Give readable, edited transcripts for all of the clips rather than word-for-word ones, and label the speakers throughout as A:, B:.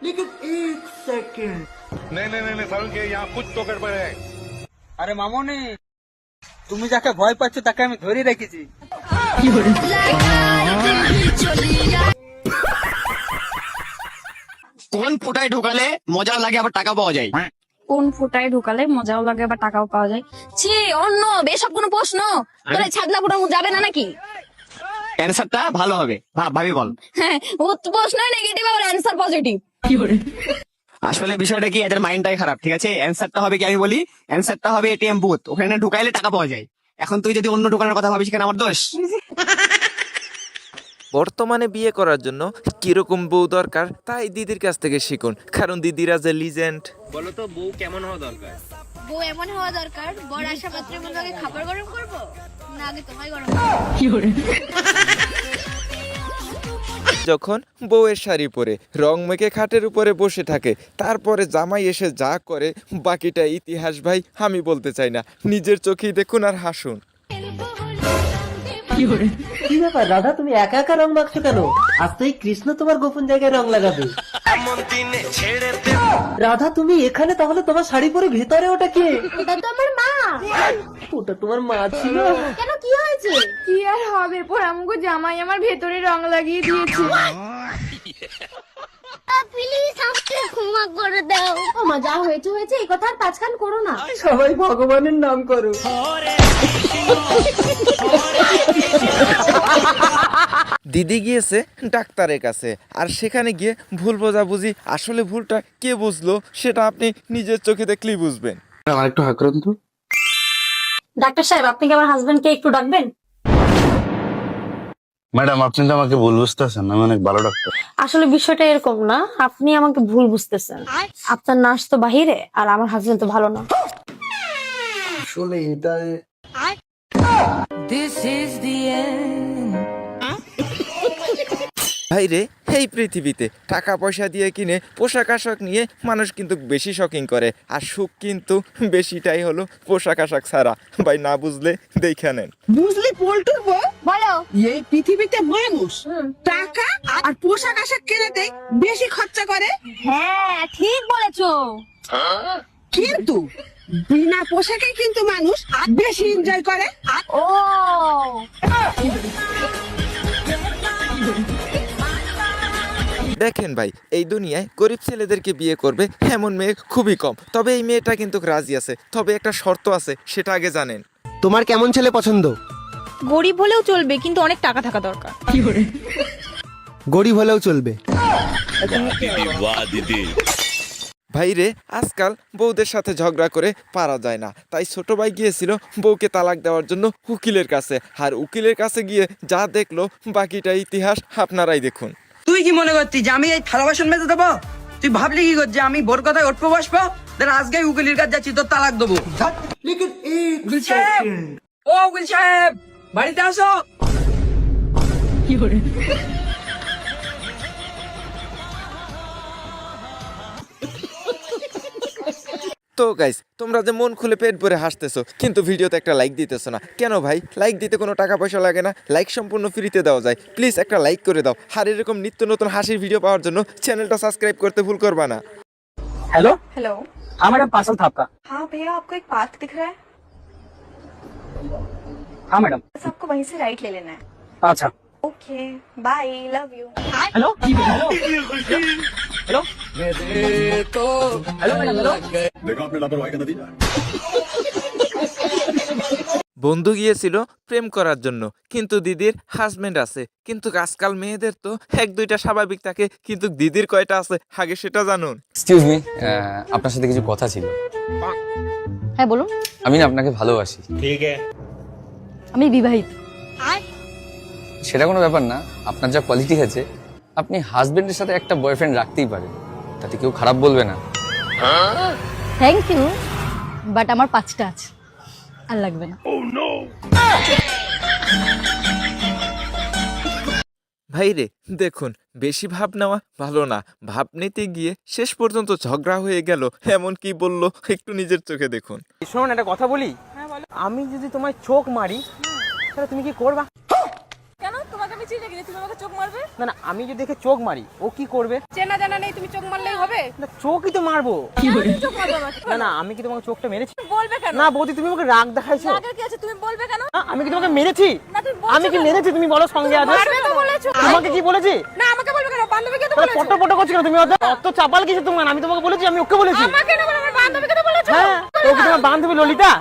A: लेकिन एक सेकंड
B: नहीं नहीं नहीं सारुण के यहाँ कुछ तो गड़बड़ है।
C: আরে মামনি, তুমি যাকে ভয় পাচ্ছ তাকে আমি ধরে রেখেছি।
D: কোন ফুটায় ঢোকালে মজা লাগে আবার টাকা পাওয়া যায়?
E: কোন ফুটায় ঢুকালে মজাও লাগে বা টাকাও পাওয়া যায়? ছি, অন্য বেসব কোনো প্রশ্ন তোরা ছাদনা ফুটার যাবে না নাকি?
D: অ্যান্সারটা ভালো হবে, ভাবি বল।
E: হ্যাঁ, ও প্রশ্নই নেগেটিভ আর অ্যানসার পজিটিভ।
D: আসলে বিষয়টা কি, এদের মাইন্ডটাই খারাপ, ঠিক আছে? অ্যান্সারটা হবে কি আমি বলি, অ্যান্সারটা হবে এটিএম বুথ, ওখানে ঢুকাইলে টাকা পাওয়া যায়। এখন তুই যদি অন্য ঢোকানোর কথা ভাবিস, কেন আমার দোষ?
F: বর্তমানে বিয়ে করার জন্য কিরকম বউ দরকার তাই দিদির কাছ থেকে শিখুন, কারণ দিদিরা যে লিজেন্ড।
G: বলো তো বউ কেমন হওয়া দরকার?
E: বউ এমন হওয়া দরকার, বড় আশা পাত্রের মধ্যে আগে খাবার গরম করবো না আগে তোমায় গরম
F: যখন বউয়ের শাড়ি পরে রং মেখে খাটের উপরে বসে থাকে, তারপরে জামাই এসে যা করে বাকিটা ইতিহাস ভাই, আমি বলতে চাই না, নিজের চোখেই দেখুন আর হাসুন।
A: কি ব্যাপার রাধা, তুমি একা একা রং মাখছো কেন? আজ তো এই কৃষ্ণ তোমার গোপন জায়গায় রং লাগাবে। রাধা তুমি এখানে, তাহলে তোমার শাড়ি পরে ভেতরে ওটা কে?
E: ওটা তো আমার মা।
A: ওটা তোমার মা ছিল?
E: কেন, কি হয়েছে?
H: কি আর হবে, পোড়ামুখো জামাই আমার ভেতরে রং লাগিয়ে দিয়েছে।
E: প্লিজ আমাকে ক্ষমা করে দাও। ও মা, যা হয়েছে হয়েছে, এই কথা আর পাঁচখান করো না।
A: সবাই ভগবানের নাম করো।
F: দিদি গিয়েছে ডাক্তারের কাছে, আর সেখানে গিয়ে ভুল বোঝাবুঝি, আসলে ভুলটা কে বুঝলো সেটা আপনি নিজের চোখে দেখলেই বুঝবেন।
I: আমার একটু হাত করুন তো।
E: ডাক্তার সাহেব, আপনি কি আমার হাজবেন্ডকে একটু ডাকবেন?
I: ম্যাডাম, আপনি তো আমাকে ভুল বুঝতেছেন, আমি অনেক ভালো ডাক্তার।
E: আসলে বিষয়টা এরকম না, আপনি আমাকে ভুল বুঝতেছেন। আপনার নার্স তো বাহিরে আর আমার হাজবেন্ড তো ভালো না।
I: আসলে এটা
F: ভাইরে, এই পৃথিবীতে টাকা পয়সা দিয়ে কিনে পোশাক আশাক নিয়ে মানুষ কিন্তু বেশি শপিং করে, আর সুখ কিন্তু বেশিটাই হলো পোশাক আশাক ছাড়া। ভাই না বুঝলে দেখে নেন।
J: বুঝলি পল্টুর বউ,
E: বলো।
J: এই পৃথিবীতে মানুষ টাকা আর পোশাক আশাক কেনাতে বেশি খরচা করে,
E: হ্যাঁ ঠিক বলেছো,
J: কিন্তু বিনা পোশাকে কিন্তু মানুষ বেশি এনজয় করে।
E: ও
F: দেখেন ভাই, এই দুনিয়ায় গরিব ছেলেদেরকে বিয়ে করবে এমন মেয়ে খুবই কম, তবে এই মেয়েটা কিন্তু রাজি আছে, তবে একটা শর্ত আছে, সেটা আগে জানেন।
D: তোমার কেমন ছেলে পছন্দ?
H: গরিব হলেও চলবে, কিন্তু অনেক টাকা থাকা দরকার।
D: গরিব হলেও চলবে।
F: ভাইরে, আজকাল বউদের সাথে ঝগড়া করে পারা যায় না, তাই ছোট ভাই গিয়েছিল বউকে তালাক দেওয়ার জন্য উকিলের কাছে, আর উকিলের কাছে গিয়ে যা দেখলো বাকিটা ইতিহাস, আপনারাই দেখুন।
C: তুই কি মনে করছিস যে আমি এই থালা বাসন মেজে দেবো? তুই ভাবলি কি করছিস আমি বোর কথায় উঠবো বসবো? আজকে উকিলের কাছে যাচ্ছি, তোর তালাক দেবো।
A: लेकिन एक
C: উকিল সাহেব, ও উকিল সাহেব, বাড়িতে আসো।
F: তো গাইস, তোমরা যে মন খুলে পেট ভরে হাসতেছো, কিন্তু ভিডিওতে একটা লাইক দিতেছো না কেন ভাই? লাইক দিতে কোনো টাকা পয়সা লাগে না, লাইক সম্পূর্ণ ফ্রিতে দেওয়া যায়। প্লিজ একটা লাইক করে দাও, আর এরকম নিত্য নতুন হাসির ভিডিও পাওয়ার জন্য চ্যানেলটা সাবস্ক্রাইব করতে ভুল করবা না।
C: Hello
H: hello.
C: हाँ मैडम, पार्सल था आपका।
H: हाँ भैया, आपको एक पार्क दिख रहा है,
C: हाँ मैडम।
H: बस आपको वहीं से राइट ले लेना है।
C: अच्छा।
H: Okay, bye, love you.
C: Hello hello hello hello madam, hello.
F: বন্ধু গিয়েছিল প্রেম করার জন্য, কিন্তু দিদির হাজবেন্ড আছে। কিন্তু আজকাল মেয়েদের তো এক দুইটা স্বাভাবিক থাকে, কিন্তু দিদির কয়টা আছে আগে সেটা জানুন।
K: এক্সকিউজ মি, আপনার সাথে কিছু কথা ছিল।
E: হ্যাঁ বলুন।
K: আমি না আপনাকে ভালোবাসি।
E: আমি বিবাহিত।
K: সেটা কোনো ব্যাপার না, আপনার যা কোয়ালিটি আছে আপনি হাজবেন্ডের সাথে একটা বয়ফ্রেন্ড রাখতেই পারেন, তাতে কেউ খারাপ বলবে না।
E: থ্যাংক ইউ, বাট আমার 5টা আছে, আর লাগবে না।
F: ভাইরে দেখুন, বেশি ভাব নেওয়া ভালো না, ভাব নিতে গিয়ে শেষ পর্যন্ত ঝগড়া হয়ে গেল। এমন কি বললো একটু নিজের চোখে দেখুন।
C: শোন, একটা কথা বলি, আমি যদি তোমায় চোখ মারি তাহলে তুমি কি করবা?
H: কেন, তোমাকে আমি আমি চিনি কিনা তুমি আমাকে চোখ মারবে?
D: না না, আমি যদি দেখে চোখ মারি ও কি করবে?
H: চেনা জানা নেই, তুমি চোখ মারলেই হবে?
D: না, চোখই তো মারবো।
H: চোখ মারবে আমাকে?
D: না না, আমি কি তোমাকে চোখটা মেরেছি?
H: তুমি বলবে কেন?
D: না বৌদি, তুমি আমাকে রাগ দেখাইছো।
H: রাগের কি আছে, তুমি বলবে কেন?
D: না, আমি কি তোমাকে মেরেছি?
H: না তুমি বলছো
D: আমি কি
H: কেন?
D: মেরেছি? তুমি বলো সঙ্গে আছে।
H: মারবে তো বলেছো।
D: তোমাকে কি বলেছি?
H: না আমাকে বলবে কেন? বান্ধবীকে তো
D: তাহলে
H: বলেছো।
D: ফটো ফটো করছো কেন তুমি? অত চাপাল কিছু তোমার? আমি তোমাকে বলেছি, আমি ওকে বলেছি।
H: আমাকে না বলে আমার বান্ধবীকে তো বলেছো।
D: হ্যাঁ, তো কি তোমার বান্ধবী ললিতা?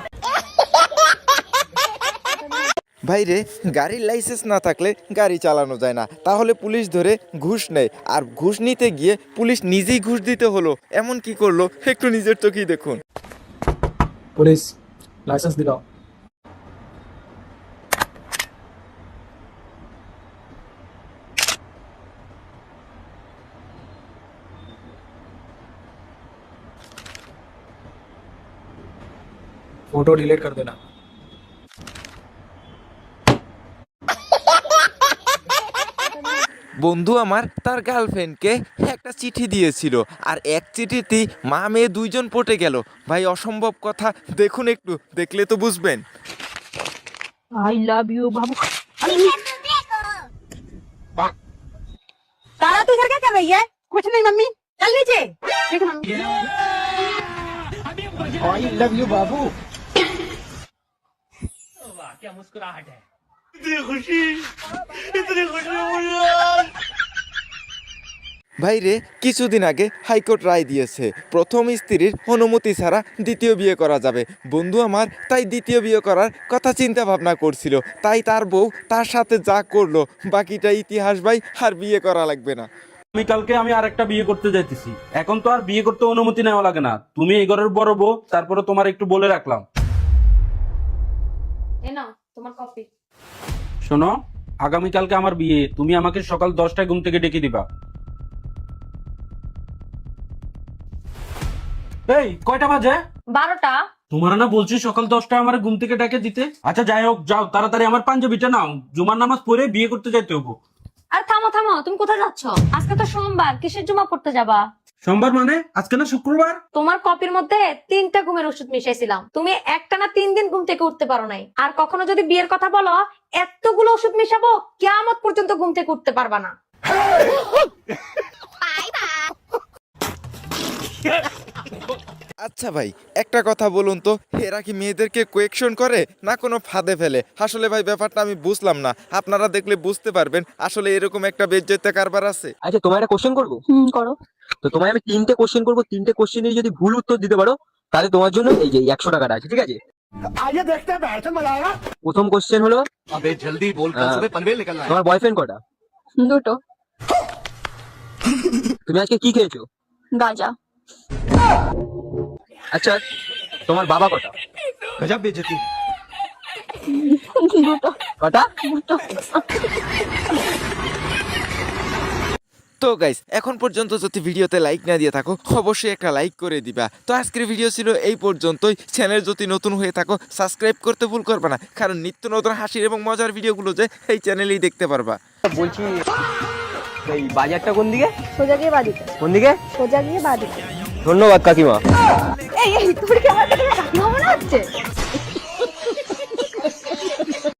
F: ভাইরে, গাড়ির লাইসেন্স না থাকলে গাড়ি চালানো যায় না, তাহলে পুলিশ ধরে ঘুষ নেয়, আর ঘুষ নিতে গিয়ে পুলিশ নিজেই ঘুষ দিতে হলো। এমন কি করলো একটু নিজের চোখেই দেখুন।
A: পুলিশ লাইসেন্স দিলাও। फोटो डिलीट कर देना।
F: বন্ধু আমার তার গার্লফ্রেন্ডকে একটা চিঠি দিয়েছিল, আর এক চিঠিতেই মা মেয়ে দুইজন পটে গেল। ভাই অসম্ভব কথা, দেখুন একটু, দেখলে তো বুঝবেন।
J: आई लव यू बाबू। तारा तू इधर क्या कर रही है? कुछ नहीं मम्मी, चल नीचे। ठीक है मम्मी।
A: आई लव यू बाबू।
F: ভাইরে, কিছুদিন আগে হাইকোর্ট রায় দিয়েছে প্রথম স্ত্রীর অনুমতি ছাড়া দ্বিতীয় বিয়ে করা যাবে। বন্ধু আমার তাই দ্বিতীয় বিয়ে করার কথা চিন্তা ভাবনা করছিল, তাই তার বউ তার সাথে যা করলো বাকিটা ইতিহাস ভাই, আর বিয়ে করা লাগবে না।
L: আমি কালকে আরেকটা বিয়ে করতে যাইতেছি, এখন তো আর বিয়ে করতে অনুমতি নেওয়া লাগে না। তুমি এই ঘরের বড় বউ, তারপরে তোমার একটু বলে রাখলাম।
E: এ নাও তোমার কপি।
L: শোনো, আগামীকালকে আমার বিয়ে, তুমি আমাকে সকাল 10টায় ঘুম থেকে ডেকে দিবা। এই কয়টা বাজে?
E: 12টা।
L: তোমার না বলছি সকাল 10টায় আমার ঘুম থেকে ডেকে দিতে। আচ্ছা যাই হোক, যাও তাড়াতাড়ি আমার পাঞ্জাবিটা নাও, জুমার নামাজ পড়ে বিয়ে করতে যাইতে হবো।
E: আর থামো থামো, তুমি কোথায় যাচ্ছ? আজকে তো সোমবার, কিসের জুমা পড়তে যাবা?
L: সোমবার মানে? আজকে না শুক্রবার।
E: তোমার কপির মধ্যে 3টা ঘুমের ওষুধ মিশাইছিলাম, তুমি একটানা 3 দিন ঘুম থেকে উঠতে পারো নাই। আর কখনো যদি বিয়ের কথা বলো, এতগুলো ওষুধ মিশাবো কিয়ামত পর্যন্ত ঘুম থেকে উঠতে পারবা না।
F: আচ্ছা ভাই, একটা কথা বলুন তো, এরা কি মেয়েদেরকে কোয়েকশন করে না কোনো ফাঁদে ফেলে? আসলে ভাই ব্যাপারটা আমি বুঝলাম না, আপনারা দেখলে বুঝতে পারবেন আসলে এরকম একটা বেজ্জতে কারবার আছে।
D: আচ্ছা, তোমার একটা কোশ্চেন করবো।
E: করো।
D: তো তোমায় আমি 3টে কোশ্চেন করবো, 3টে কোশ্চেনের যদি ভুল উত্তর দিতে পারো তাহলে তোমার জন্য এই যে 100 টাকাটা আছে, ঠিক আছে? প্রথম কোশ্চেন হলো,
B: जल्दी बोल, कल सुबह पनवेल निकलना है।
D: তোমার বয়ফ্রেন্ড কটা?
E: 2টো।
D: তুমি আজকে কি খেয়েছো?
E: গাজা।
D: আচ্ছা, তোমার বাবা কটা?
B: गजब बेइज्जती।
E: 2টো।
D: কটা?
E: 2টো।
F: তো গাইস, এখন পর্যন্ত যদি ভিডিওতে লাইক না দিয়ে থাকো অবশ্যই একটা লাইক করে দিবা। তো আজকের ভিডিও ছিল এই পর্যন্তই। চ্যানেল যদি নতুন হয়ে থাকো সাবস্ক্রাইব করতে ভুল করবে না, কারণ নিত্য নতুন হাসির এবং মজার ভিডিওগুলো যে এই চ্যানেলেই দেখতে পারবা।
D: বলছি এই বাজারটা কোন দিকে?
H: সোজা গিয়ে বাদিকে।
D: কোন দিকে?
H: সোজা গিয়ে বাদিকে।
D: ধন্যবাদ কাকিমা।
H: এই তোর কি আমার কাছে কাকিমা মনে হচ্ছে?